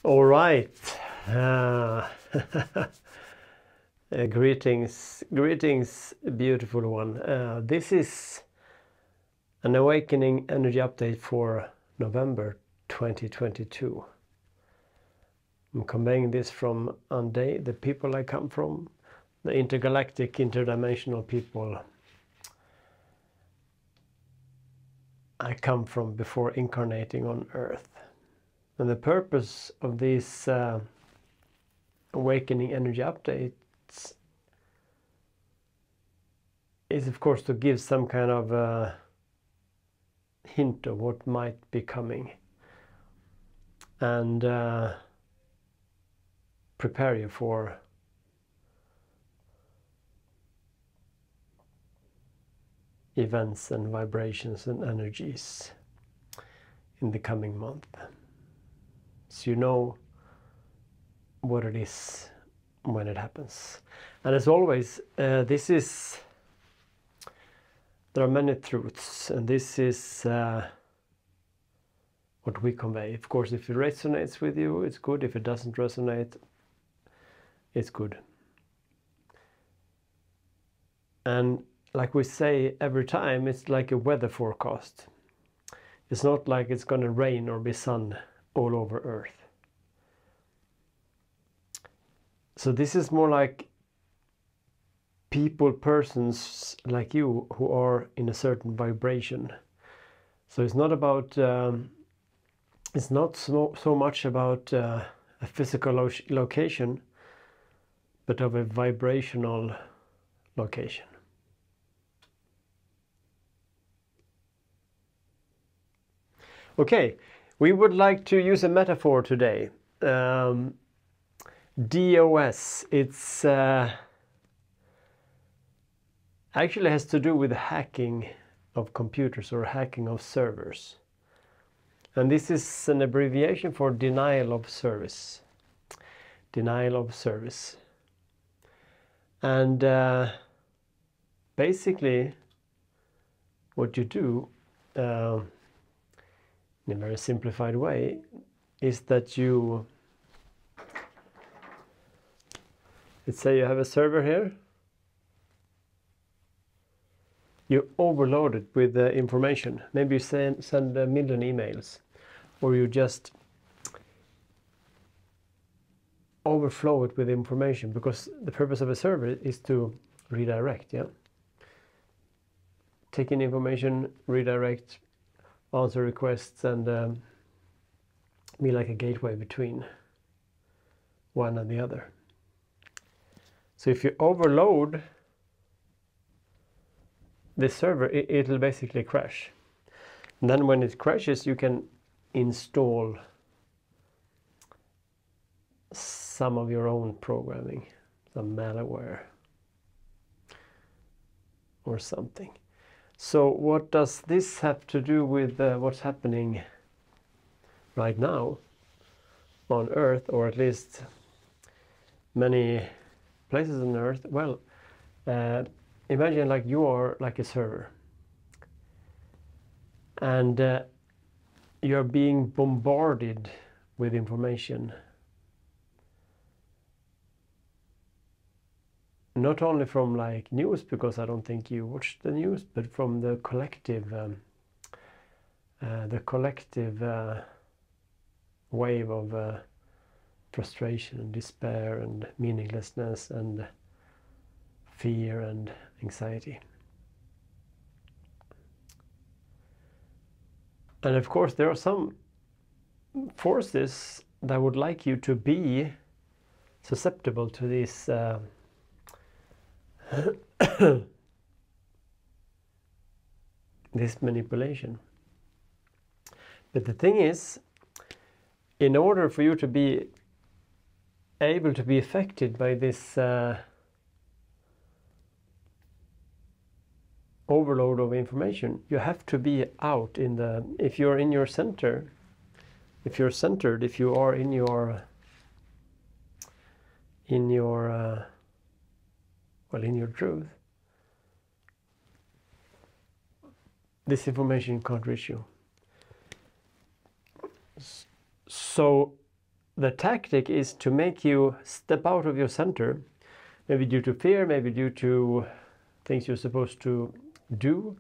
All right. Greetings, beautiful one. This is an Awakening Energy Update for November 2022. I'm conveying this from Ande, the people I come from, the intergalactic, interdimensional people I come from before incarnating on Earth. And the purpose of these Awakening Energy Updates is, of course, to give some kind of hint of what might be coming and prepare you for events and vibrations and energies in the coming month, so you know what it is when it happens. And as always, there are many truths, and this is what we convey. Of course, if it resonates with you, it's good. If it doesn't resonate, it's good. And like we say every time, it's like a weather forecast. It's not like it's going to rain or be sun all over Earth. So this is more like persons like you who are in a certain vibration. So it's not about, it's not so much about a physical location, but of a vibrational location. Okay, we would like to use a metaphor today. DOS, it's actually has to do with hacking of computers or hacking of servers. And this is an abbreviation for denial of service. Denial of service. And basically what you do in a very simplified way is that you, let's say you have a server here, you overload it with information. Maybe you send 1 million emails, or you just overflow it with information, because the purpose of a server is to redirect, yeah? Take in information, redirect, answer requests, and be like a gateway between one and the other. So if you overload this server, it'll basically crash. And then when it crashes, you can install some of your own programming, some malware or something. So what does this have to do with what's happening right now on Earth, or at least many places on Earth? Well, imagine like you are like a server, and you're being bombarded with information, not only from like news, because I don't think you watch the news, but from the collective wave of frustration and despair and meaninglessness and fear and anxiety. And of course there are some forces that would like you to be susceptible to this this manipulation. But the thing is, in order for you to be able to be affected by this overload of information, you have to be out in the, if you're in your center, if you're centered, if you are in your well, in your truth, this information can't reach you. So the tactic is to make you step out of your center, maybe due to fear, maybe due to things you're supposed to do.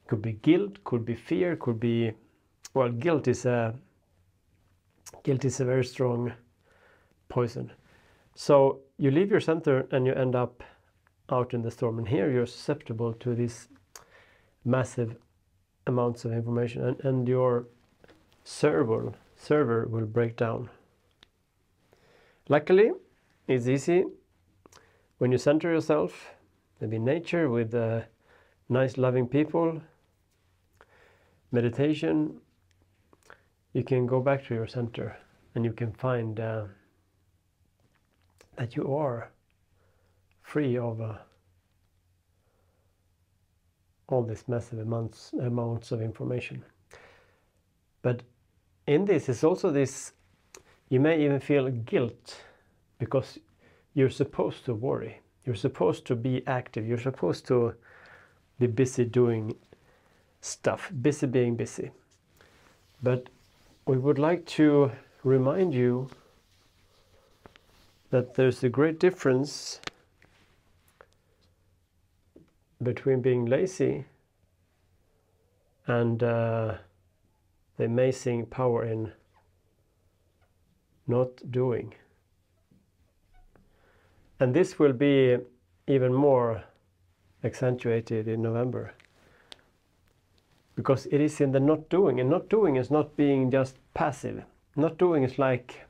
Could be guilt, could be fear, could be, well, guilt is a very strong poison. So you leave your center and you end up out in the storm, and here you're susceptible to these massive amounts of information, and your server will break down. Luckily, it's easy when you center yourself, maybe in nature with nice loving people, meditation. You can go back to your center and you can find that you are free of all these massive amounts of information. But in this is also this, you may even feel guilt because you're supposed to worry, you're supposed to be active, you're supposed to be busy doing stuff, busy being busy. But we would like to remind you that there's a great difference between being lazy and the amazing power in not doing. And this will be even more accentuated in November, because it is in the not doing, and not doing is not being just passive. Not doing is like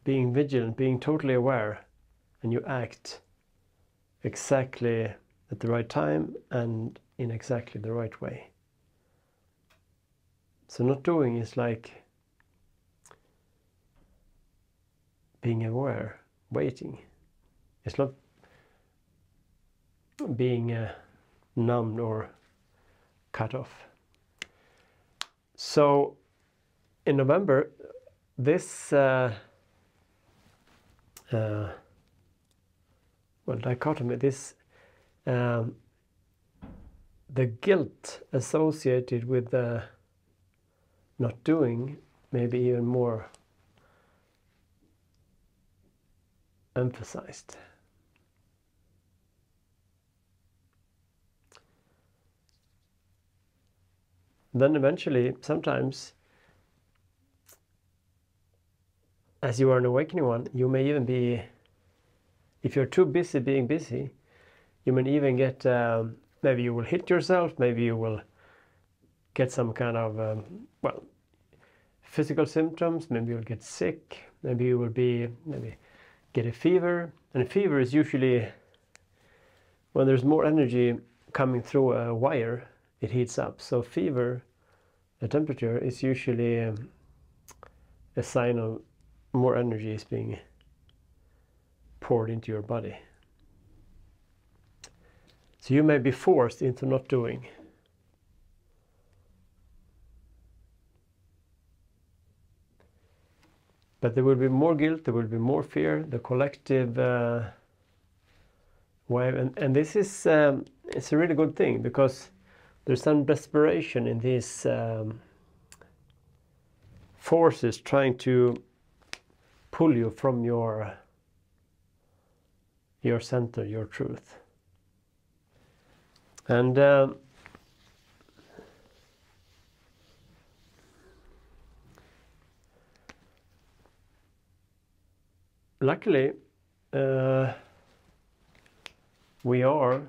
being vigilant, being totally aware, and you act exactly at the right time and in exactly the right way. So not doing is like being aware, waiting. It's not being numbed or cut off. So in November, this dichotomy, this the guilt associated with not doing may be even more emphasized. Then eventually, sometimes, as you are an awakening one, you may even be, if you're too busy being busy, you may even get, maybe you will hit yourself, maybe you will get some kind of, physical symptoms, maybe you'll get sick, maybe you will get a fever. And a fever is usually, when there's more energy coming through a wire, it heats up. So fever, the temperature, is usually a sign of more energy is being poured into your body. So you may be forced into not doing. But there will be more guilt, there will be more fear, the collective wave. And this is, it's a really good thing, because there's some desperation in these forces trying to pull you from your center, your truth. And luckily, we are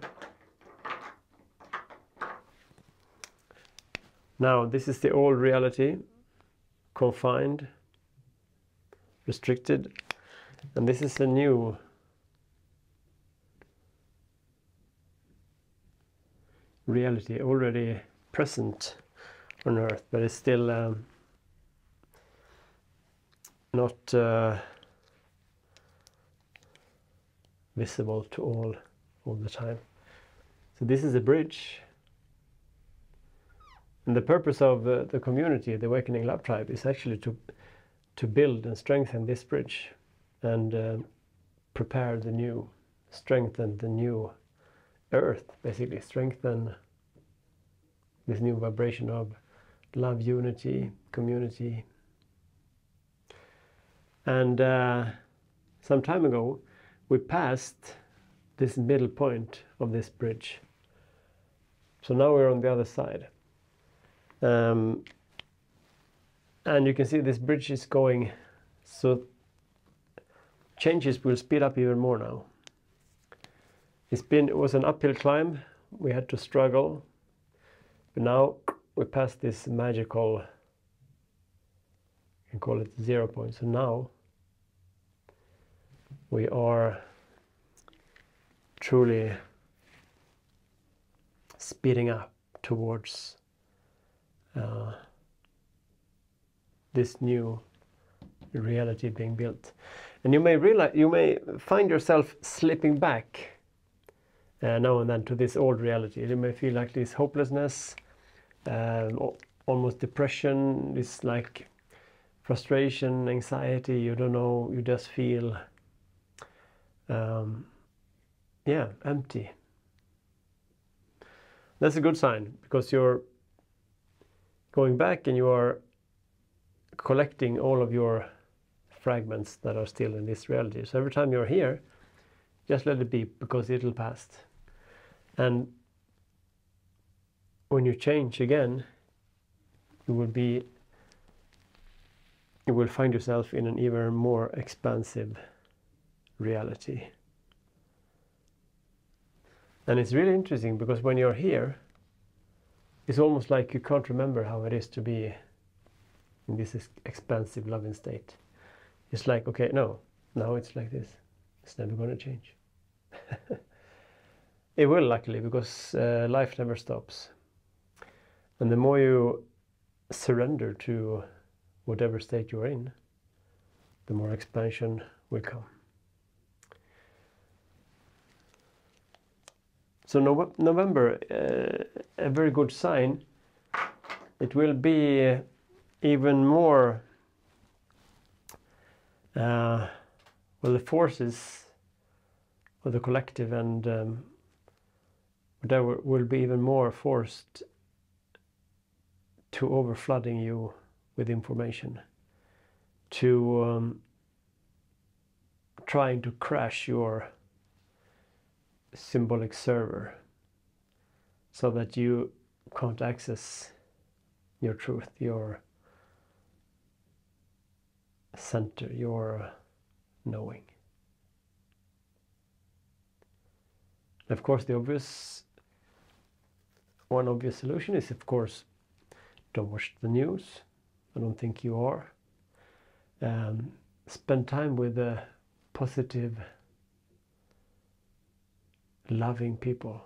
now, this is the old reality, confined, restricted, and this is a new reality already present on Earth, but it's still not visible to all the time. So this is a bridge, and the purpose of the community, the Awakening Love Tribe, is actually to build and strengthen this bridge and prepare the new, strengthen the new Earth, basically strengthen this new vibration of love, unity, community, And some time ago, we passed this middle point of this bridge. So now we're on the other side. And you can see this bridge is going, so changes will speed up even more now. It was an uphill climb. We had to struggle. But now we passed this magical, you can call it 0 point. So now we are truly speeding up towards this new reality being built. And you may find yourself slipping back now and then to this old reality. You may feel like this hopelessness, almost depression, this like frustration, anxiety, you don't know, you just feel empty. That's a good sign, because you're going back and you are collecting all of your fragments that are still in this reality. So every time you're here, just let it be, because it'll pass. And when you change again, you will find yourself in an even more expansive reality. And it's really interesting, because when you're here, it's almost like you can't remember how it is to be in this expansive loving state. It's like, okay, no, now it's like this. It's never going to change. It will, luckily, because life never stops. And the more you surrender to whatever state you're in, the more expansion will come. So November, a very good sign. It will be even more, well, the forces of the collective and whatever will be even more forced to overflooding you with information, to trying to crash your symbolic server so that you can't access your truth, your center, your knowing. Of course, one obvious solution is, of course, don't watch the news. I don't think you are. Spend time with positive, loving people.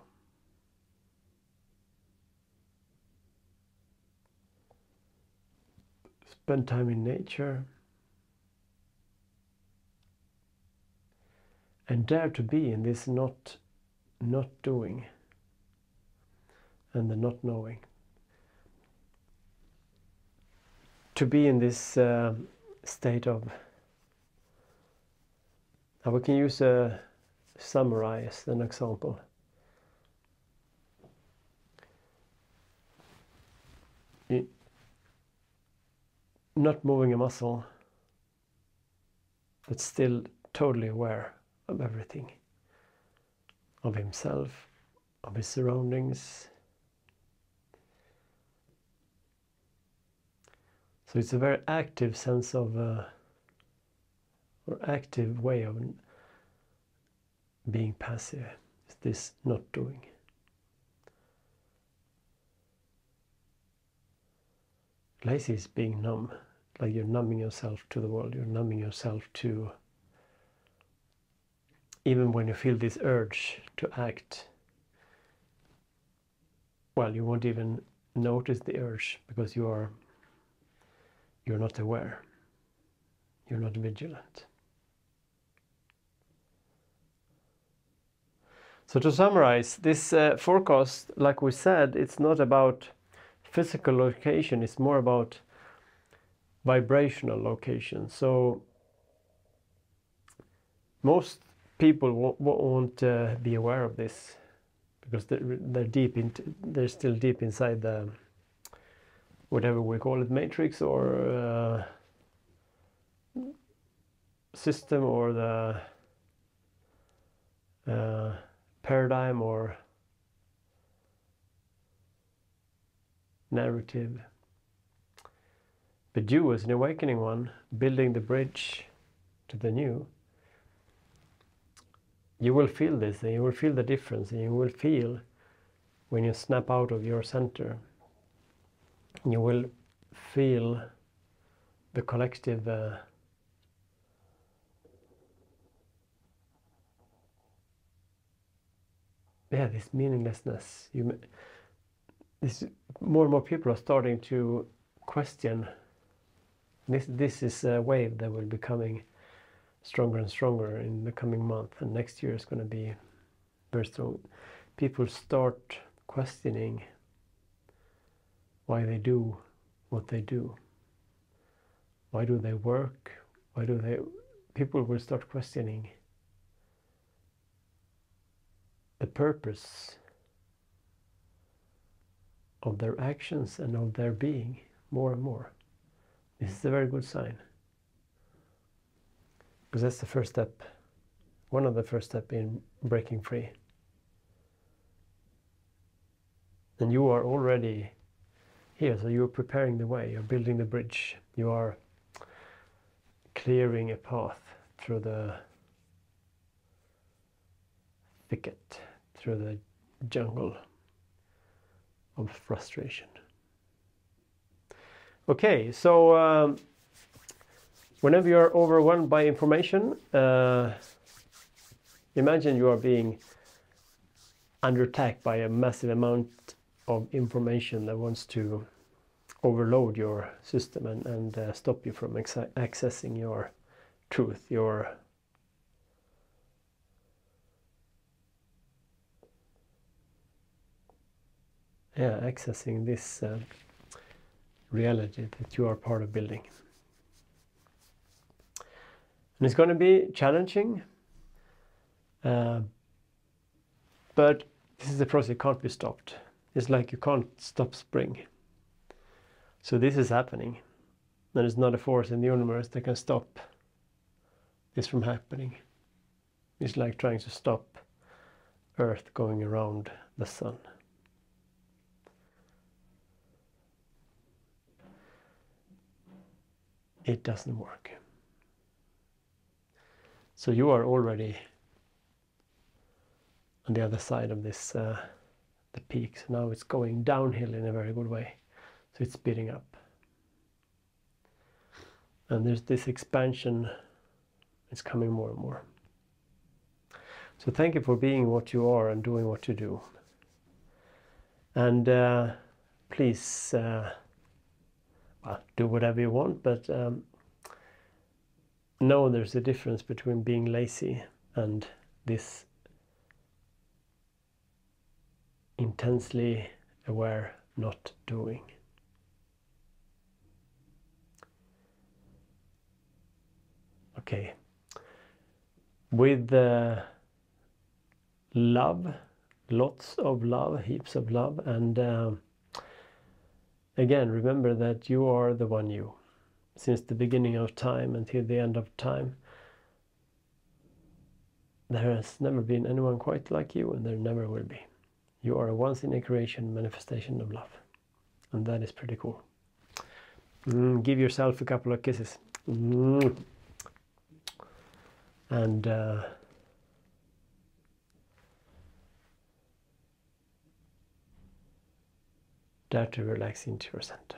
Spend time in nature. And dare to be in this not doing and the not knowing. To be in this state of, now we can use a samurai as an example. Not moving a muscle, but still totally aware of everything, of himself, of his surroundings. So it's a very active sense of, or active way of being passive. It's this not doing. Lazy is being numb, like you're numbing yourself to the world. You're numbing yourself to, even when you feel this urge to act, well, you won't even notice the urge because you're not aware. You're not vigilant. So to summarize, this forecast, like we said, it's not about physical location, it's more about vibrational location. So most people won't be aware of this because they're still deep inside the, whatever we call it, matrix, or system or the paradigm or narrative. But you, as an awakening one, building the bridge to the new, you will feel this, and you will feel the difference, and you will feel when you snap out of your center, you will feel the collective this meaninglessness. More and more people are starting to question. This is a wave that will be coming stronger and stronger in the coming month, and next year is going to be very strong. People start questioning why they do what they do. Why do they work? People will start questioning the purpose of their actions and of their being more and more. This is a very good sign, because that's the first step, one of the first steps in breaking free. And you are already here, so you're preparing the way, you're building the bridge, you are clearing a path through the thicket, through the jungle of frustration. Okay, so whenever you're overwhelmed by information, imagine you are being under attack by a massive amount of information that wants to overload your system and stop you from accessing your truth, your accessing this reality that you are part of building. And it's going to be challenging, but this is a process that can't be stopped. It's like you can't stop spring. So this is happening. There is not a force in the universe that can stop this from happening. It's like trying to stop Earth going around the sun. It doesn't work. So you are already on the other side of this, the peak. So now it's going downhill in a very good way. So it's speeding up. And there's this expansion, it's coming more and more. So thank you for being what you are and doing what you do. And please do whatever you want, but know there's a difference between being lazy and this intensely aware not doing. Okay, with love, lots of love, heaps of love, and again, remember that you are the one you. Since the beginning of time until the end of time, there has never been anyone quite like you, and there never will be. You are a once-in-a-creation manifestation of love, and that is pretty cool. Give yourself a couple of kisses. And dare to relax into your center.